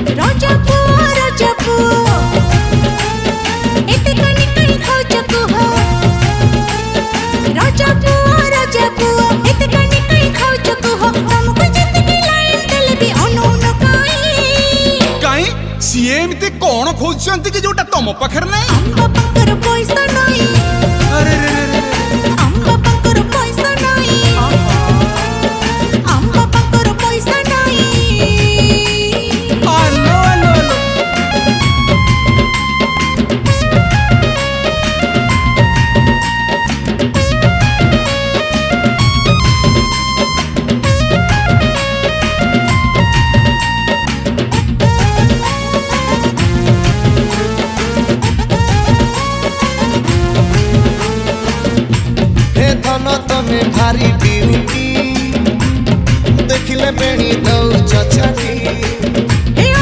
राजा पुआ एते कनी कई खाउच कुह राजा पुआ एते कनी कई खाउच कुह हमको जित की लाइन देले भी अनउन काई सीए एमती कौन खोजछंती कि जोटा तम पाखर नै अम्बा पकर पैसा नाही अरे रे रे अम्बा पकर पैसा नाही अम्बा पकर पैसा नाही आलो आलो आलो हे धन तमे भारी